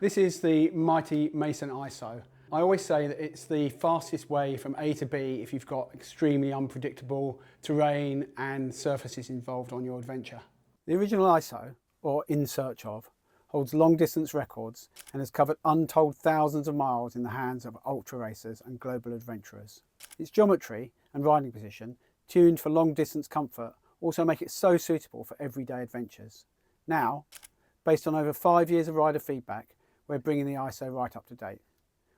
This is the mighty MASON ISO. I always say that it's the fastest way from A to B if you've got extremely unpredictable terrain and surfaces involved on your adventure. The original ISO, or In Search Of, holds long distance records and has covered untold thousands of miles in the hands of ultra racers and global adventurers. Its geometry and riding position, tuned for long distance comfort, also make it so suitable for everyday adventures. Now, based on over 5 years of rider feedback, we're bringing the ISO right up to date.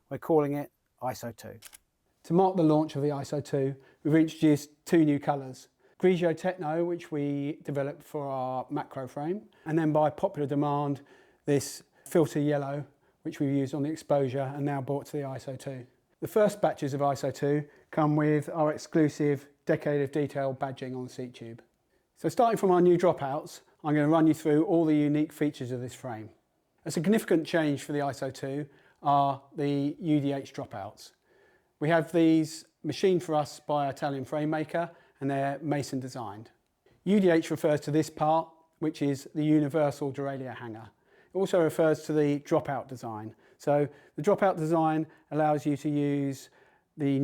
We're calling it ISO 2. To mark the launch of the ISO 2, we've introduced 2 new colours. Grigio Techno, which we developed for our macro frame, and then by popular demand, this filter yellow, which we've used on the exposure and now brought to the ISO 2. The first batches of ISO 2 come with our exclusive Decade of Detail badging on the seat tube. So starting from our new dropouts, I'm going to run you through all the unique features of this frame. A significant change for the ISO 2 are the UDH dropouts. We have these machined for us by an Italian frame maker and they're Mason designed. UDH refers to this part, which is the universal derailleur hanger. It also refers to the dropout design. So the dropout design allows you to use the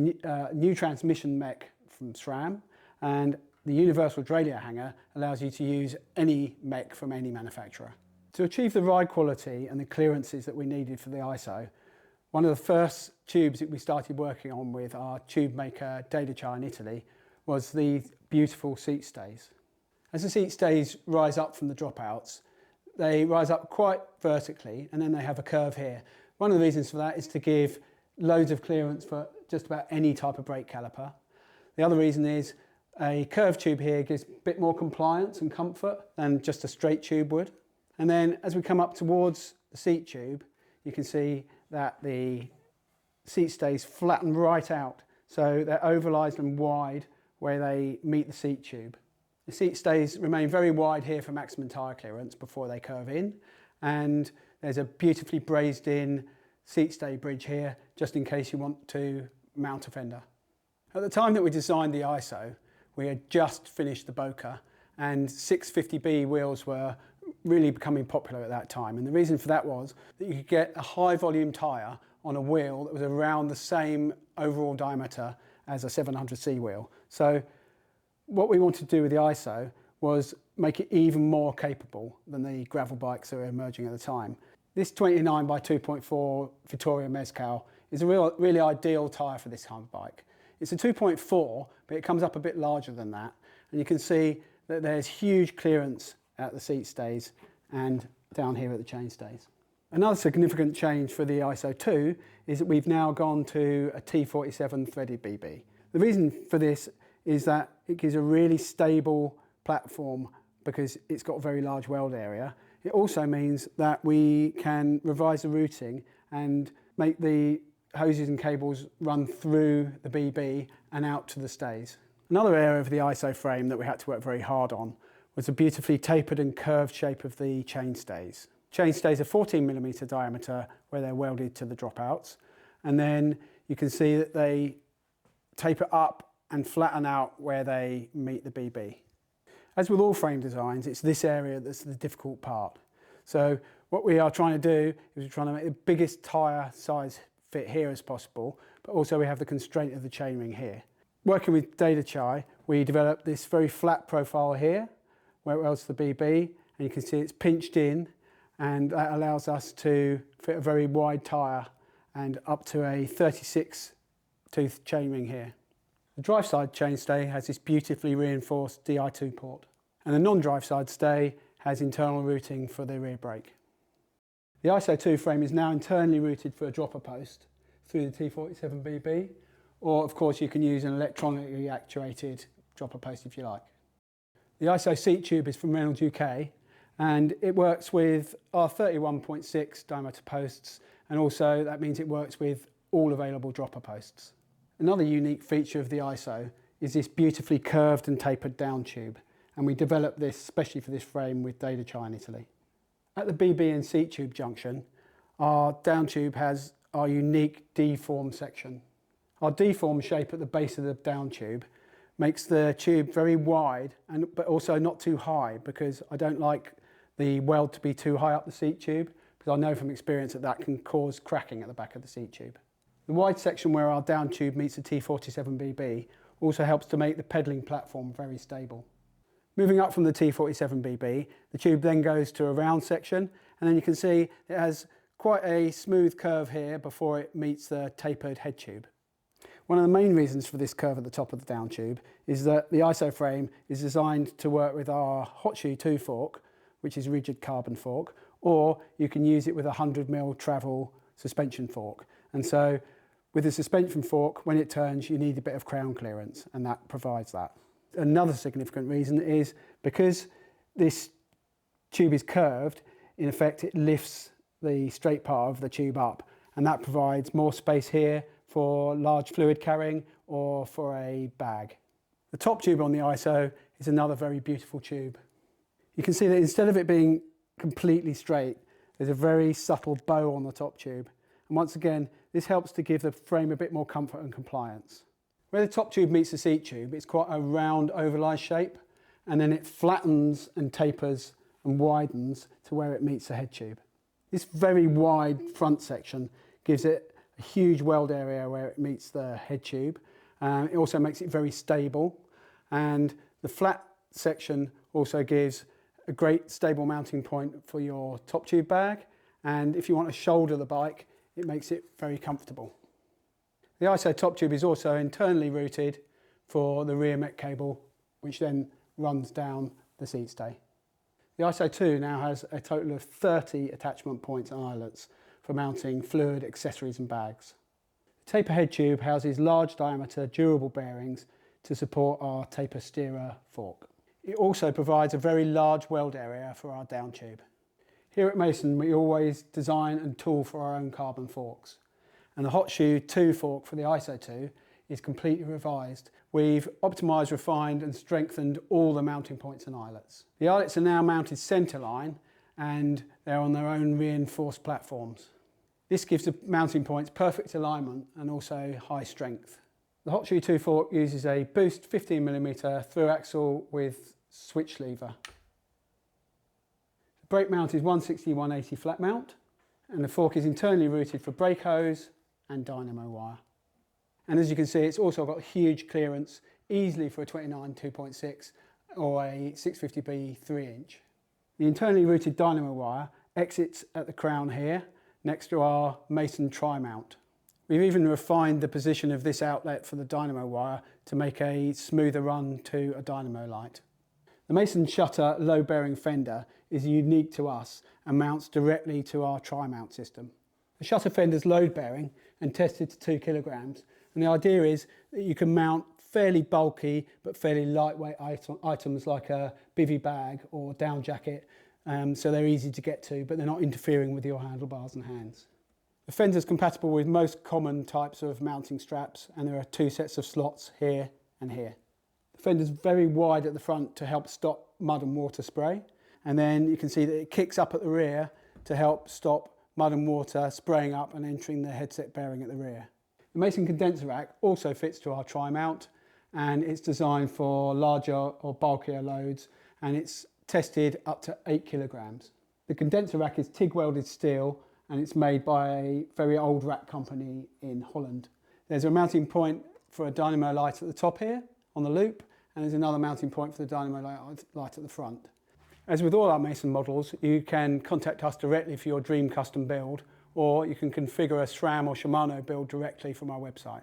new transmission mech from SRAM, and the universal derailleur hanger allows you to use any mech from any manufacturer. To achieve the ride quality and the clearances that we needed for the ISO, one of the first tubes that we started working on with our tube maker Dedacciai in Italy was the beautiful seat stays. As the seat stays rise up from the dropouts, they rise up quite vertically and then they have a curve here. One of the reasons for that is to give loads of clearance for just about any type of brake caliper. The other reason is a curved tube here gives a bit more compliance and comfort than just a straight tube would. And then as we come up towards the seat tube, you can see that the seat stays flatten right out. So they're ovalised and wide where they meet the seat tube. The seat stays remain very wide here for maximum tyre clearance before they curve in. And there's a beautifully brazed in seat stay bridge here, just in case you want to mount a fender. At the time that we designed the ISO, we had just finished the Boca and 650B wheels were really becoming popular at that time, and the reason for that was that you could get a high volume tyre on a wheel that was around the same overall diameter as a 700C wheel. So what we wanted to do with the ISO was make it even more capable than the gravel bikes that were emerging at the time. This 29 by 2.4 Vittoria Mezcal is a really ideal tyre for this kind of bike. It's a 2.4, but it comes up a bit larger than that, and you can see that there's huge clearance at the seat stays and down here at the chainstays. Another significant change for the ISO 2 is that we've now gone to a T47 threaded BB. The reason for this is that it gives a really stable platform because it's got a very large weld area. It also means that we can revise the routing and make the hoses and cables run through the BB and out to the stays. Another area of the ISO frame that we had to work very hard on was the beautifully tapered and curved shape of the chainstays. Chainstays are 14mm diameter where they're welded to the dropouts, and then you can see that they taper up and flatten out where they meet the BB. As with all frame designs, it's this area that's the difficult part. So what we are trying to do is we're trying to make the biggest tyre size fit here as possible, but also we have the constraint of the chainring here. Working with Dedacciai, we developed this very flat profile here, where it welds to the BB, and you can see it's pinched in, and that allows us to fit a very wide tyre and up to a 36 tooth chainring here. The drive side chainstay has this beautifully reinforced Di2 port, and the non-drive side stay has internal routing for the rear brake. The ISO 2 frame is now internally routed for a dropper post through the T47BB, or of course you can use an electronically actuated dropper post if you like. The ISO seat tube is from Reynolds UK, and it works with our 31.6 diameter posts, and also that means it works with all available dropper posts. Another unique feature of the ISO is this beautifully curved and tapered down tube, and we developed this especially for this frame with Dedacciai in Italy. At the BB and seat tube junction, our down tube has our unique D-form section. Our D-form shape at the base of the down tube makes the tube very wide, but also not too high, because I don't like the weld to be too high up the seat tube, because I know from experience that that can cause cracking at the back of the seat tube. The wide section where our down tube meets the T47BB also helps to make the pedalling platform very stable. Moving up from the T47BB, the tube then goes to a round section, and then you can see it has quite a smooth curve here before it meets the tapered head tube. One of the main reasons for this curve at the top of the down tube is that the ISO frame is designed to work with our Hotshoe 2 fork, which is rigid carbon fork, or you can use it with a 100mm travel suspension fork. And so with the suspension fork, when it turns, you need a bit of crown clearance, and that provides that. Another significant reason is because this tube is curved, in effect it lifts the straight part of the tube up, and that provides more space here for large fluid carrying or for a bag. The top tube on the ISO is another very beautiful tube. You can see that instead of it being completely straight, there's a very subtle bow on the top tube. And once again, this helps to give the frame a bit more comfort and compliance. Where the top tube meets the seat tube, it's quite a round ovalized shape, and then it flattens and tapers and widens to where it meets the head tube. This very wide front section gives it a huge weld area where it meets the head tube. It also makes it very stable, and the flat section also gives a great stable mounting point for your top tube bag, and if you want to shoulder the bike, it makes it very comfortable. The ISO top tube is also internally routed for the rear mech cable, which then runs down the seat stay. The ISO 2 now has a total of 30 attachment points and eyelets for mounting fluid, accessories and bags. The taper head tube houses large diameter durable bearings to support our taper steerer fork. It also provides a very large weld area for our down tube. Here at Mason, we always design and tool for our own carbon forks. And the Hotshoe 2 fork for the ISO 2 is completely revised. We've optimised, refined and strengthened all the mounting points and eyelets. The eyelets are now mounted centreline, and they're on their own reinforced platforms. This gives the mounting points perfect alignment and also high strength. The Hotshoe 2 fork uses a Boost 15mm through axle with switch lever. The brake mount is 160/180 flat mount, and the fork is internally routed for brake hose and dynamo wire. And as you can see, it's also got huge clearance, easily for a 29 2.6 or a 650B 3-inch. The internally routed dynamo wire exits at the crown here, next to our Mason tri-mount. We've even refined the position of this outlet for the dynamo wire to make a smoother run to a dynamo light. The Mason shutter low bearing fender is unique to us and mounts directly to our tri-mount system. The shutter fender is load bearing and tested to 2 kilograms, and the idea is that you can mount fairly bulky but fairly lightweight items like a bivvy bag or down jacket, so they're easy to get to, but they're not interfering with your handlebars and hands. The fender is compatible with most common types of mounting straps, and there are 2 sets of slots here and here. The fender is very wide at the front to help stop mud and water spray, and then you can see that it kicks up at the rear to help stop mud and water spraying up and entering the headset bearing at the rear. The Mason condenser rack also fits to our tri-mount, and it's designed for larger or bulkier loads, and it's tested up to 8 kilograms. The condenser rack is TIG welded steel, and it's made by a very old rack company in Holland. There's a mounting point for a dynamo light at the top here on the loop, and there's another mounting point for the dynamo light at the front. As with all our Mason models, you can contact us directly for your dream custom build, or you can configure a SRAM or Shimano build directly from our website.